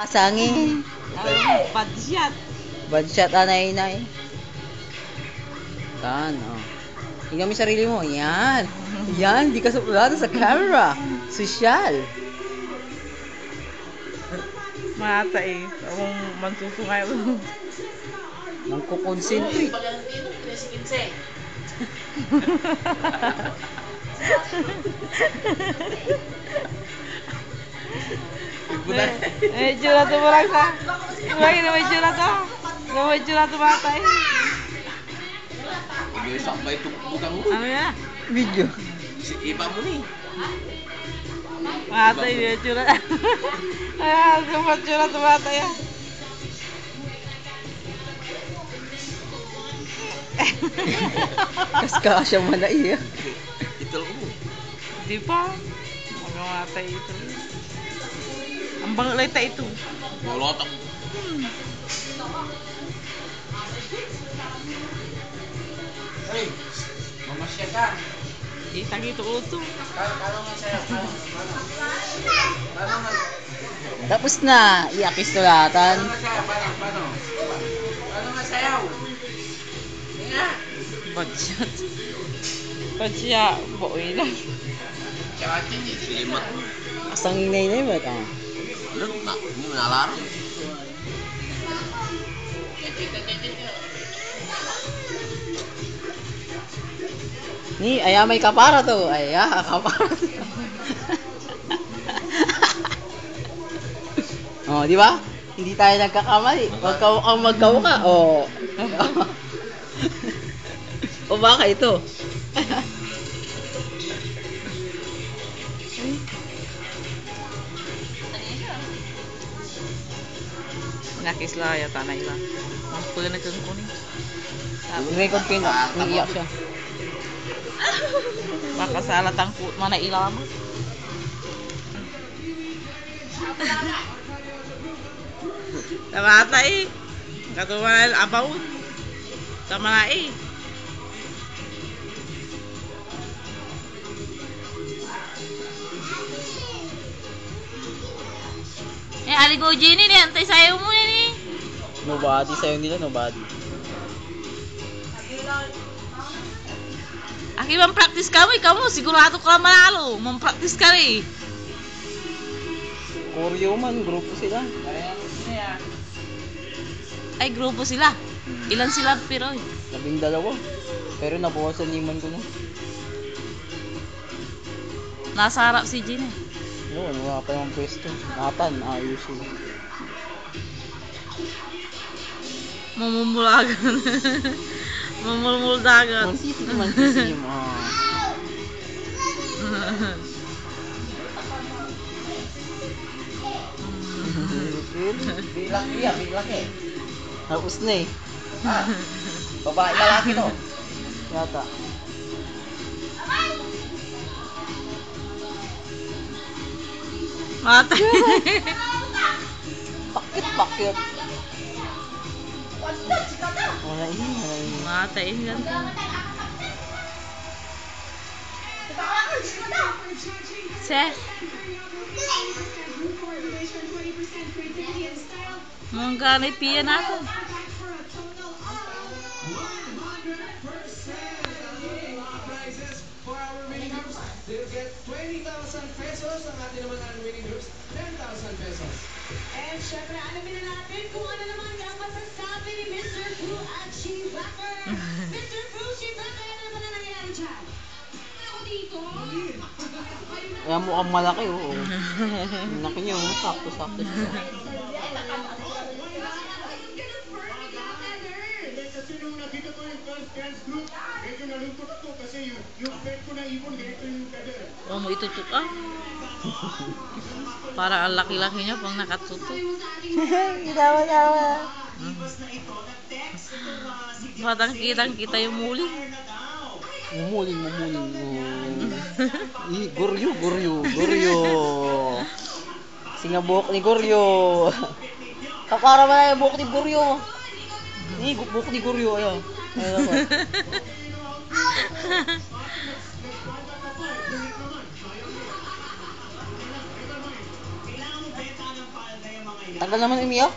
Kasangi. Bad shot. Bad shot, anay-inay. Yan, oh. Tingnan mo yung sarili mo. Yan. Yan, di ka suplado sa camera. Sosyal. Mata eh. Akong magsusungay. Nangkukonsentrate. Medyo na tumarang sa. Lagi na medyo na to. Medyo na tumata eh. Sampai itu bukan mu. Ano ya? Video. Si iba mo ni. Mata eh, medyo na. Ay, medyo na tumata ya. Kaskasya mo na iya. Itul mo. Di pa. Magamatay ito. Ang bangalita ito. Bolotong. Hey, mamasya ka. Itang ito uto. Kalo nga sa'yo. Kalo nga. Tapos na. Iakis tulatan. Kalo nga sa'yo. Paano? Kalo nga sa'yo. Nga. Bad shot. Bad shot. Boy lang. Tsaka hindi silimat mo. Asang inay-inay ba ka? Ano? Hindi mo nalaro. Ni, aya may kapara to. Aya, kapara to. Oh, di ba? Hindi tayo nagkakamali. Wag kang magkauka. Oh. O baka ito. Nakisla yata na iba. Ang pula na kang kunin. Record ko yun. Iiyak siya. Makasalat ang mana ilam. Namata eh. Katuwa abaw. Tama na eh. Aligo Jenny ni antay sayo mo ni. Nobody sa'yo nila, nobody. Aki practice kami, kamu sigurado ka manalo. Practice ka rin. Koryo man, grupo sila. Ay, grupo sila. Ilan sila pero? 12. Pero nabawasan liman ko na. Nasa harap si Jenny. Yun, wala pa yung pwesto. Natan, ayusin. Mamumulagan. Mamumuldagan. Mansisim, mansisim. Bilang dia, bilang eh. Tapos na eh. Babae lalaki to. Yata. Mata. Pakit. Wala ini. Mata eh. Ses. Mungkin ni pian ako. They'll get 20,000 pesos. Ang ating naman ang winning groups, 10,000 pesos. And syempre, alamin na natin kung ano naman ang masasabi ni Mr. Fu at Chibacker. Mr. Fu, Chibacker, ano naman ang nangyayari dyan? Ako dito. Kaya mukhang malaki, oo. Laki niyo, sakto-sakto siya. Kasi nung nakita ko yung dance group, medyo nalungkot ako kasi yung pet ko na ibon, ganito yung kader. Oh, mo itutok ah. Para ang laki-laki niya pang nakatutok. Ginawa. Batang kita yung muli. Mumuling. Goryo. Singabuhok ni Goryo. Kapara man na yung buhok ni Goryo. Buhok ni Goryo, ayun. Ayun ako. Kailangan mo beta ng palda yung mga Tagal naman umiyak.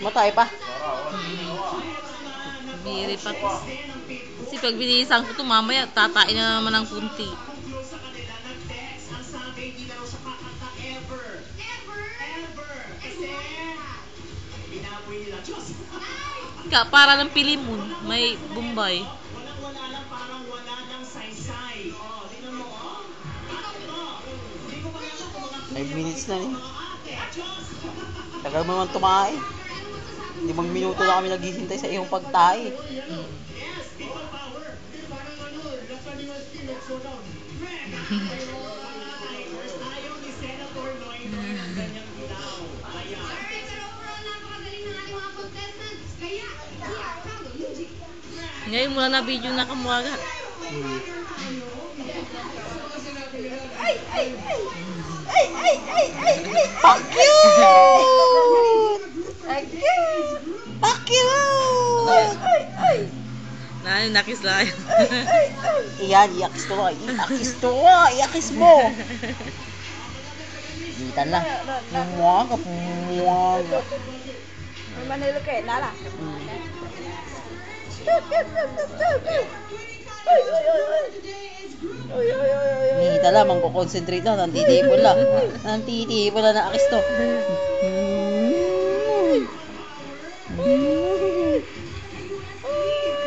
Matay pa. Biri pa to. Kasi pag binisan ko to, mamaya tatain na naman ng kunti. Ka, para ng Pilimon, may Bombay. 5 minutes na eh. Tagal mo naman tumae. 5 minuto na kami naghihintay sa iyong pagtae. Ngayon mula na video na kamuaga. Fuck you! Fuck you! Nakis lang. Iyan, iakis to ka. Iakis to ka. Iakis mo. Gitan lang. Pumuwaga, pumuwaga. Manilo kayo, nala. Nihita lang, mangko-concentrate lang. Nantitipon lang. Nantitipon lang na akis to.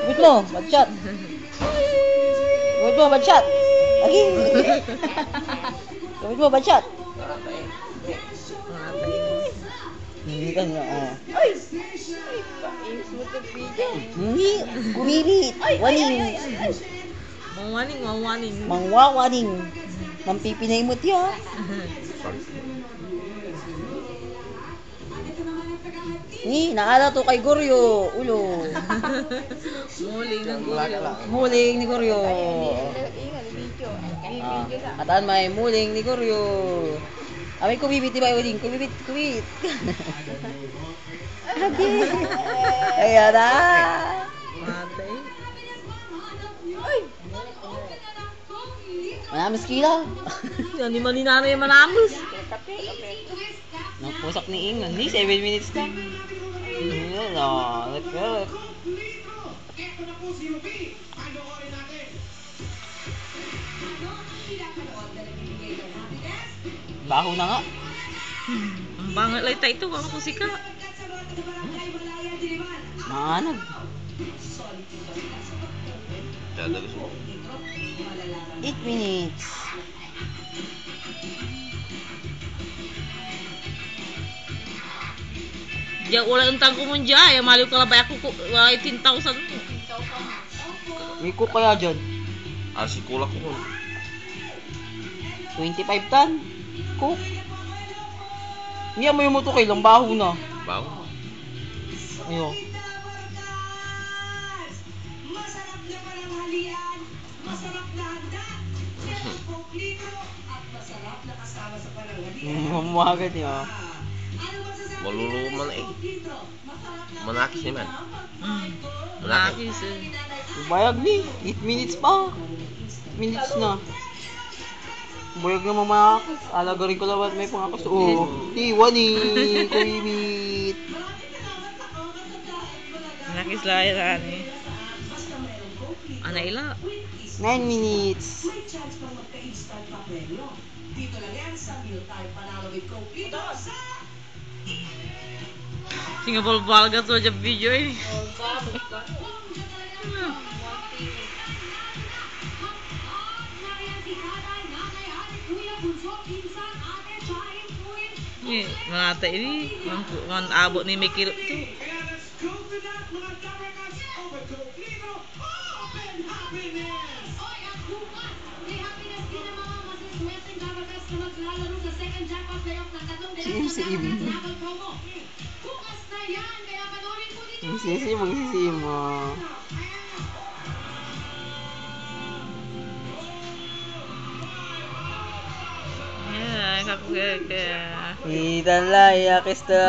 Gawit mo, bad shot. Gawit mo, bad shot. Lagi. Gawit mo, bad shot. Hindi ka nga, Hindi, gumirit. Waning. Mangwaning. Mangwawaning. Mampipinay mo tiyo. Ni, naala to kay Goryo. Ulo. Muling ng gulyo. Muling ni Goryo. Kataan may muling ni Goryo. Amay kumibit, diba? Kumibit. Ayan na. Matay. Manamis kila. Yan, di man ni nanay manamis. Napusak ni Ingan. Hindi, 7 minutes na. Ayan o. Let's go. Baho na nga. Ang bangat lang tayo ito. Ako kusika. Maanag. Dadagos mo. 8 minutes. Diya, wala ang tangko mo dyan. Ay, maliw ka lang ba ako 18,000 mo. May cook kaya dyan? Si kulak ko. 25 tan. Cook. Hindi mo yung moto kay lang baho na. Bago. Ayo. Masarap na palanghalian, masarap na handa, Coke Litro, at masarap na kasama sa palanghalian. Mamahagan niya. Ano masasabi Maluluman eh. Coke Litro? Masarap na Manakis naman. Nakis eh. Bayag ni. 8 minutes pa. 8 minutes na. Bayag na mamakis. Alaga rin ko labat may pangakas. Oh, T1 eh. Kuibit. Nakis lang yan eh. Anay ila. 9 minutes. May chance pang magka-instant pa premyo. Dito lang yan sa Mealtime Panalo with Coke Litro sa Singapore balgat so jab video eh. Ni, mata ini man abot ni may kilo to. Si Sisi magsisi mo. Yeah, kakek. Itan lang, yakis to.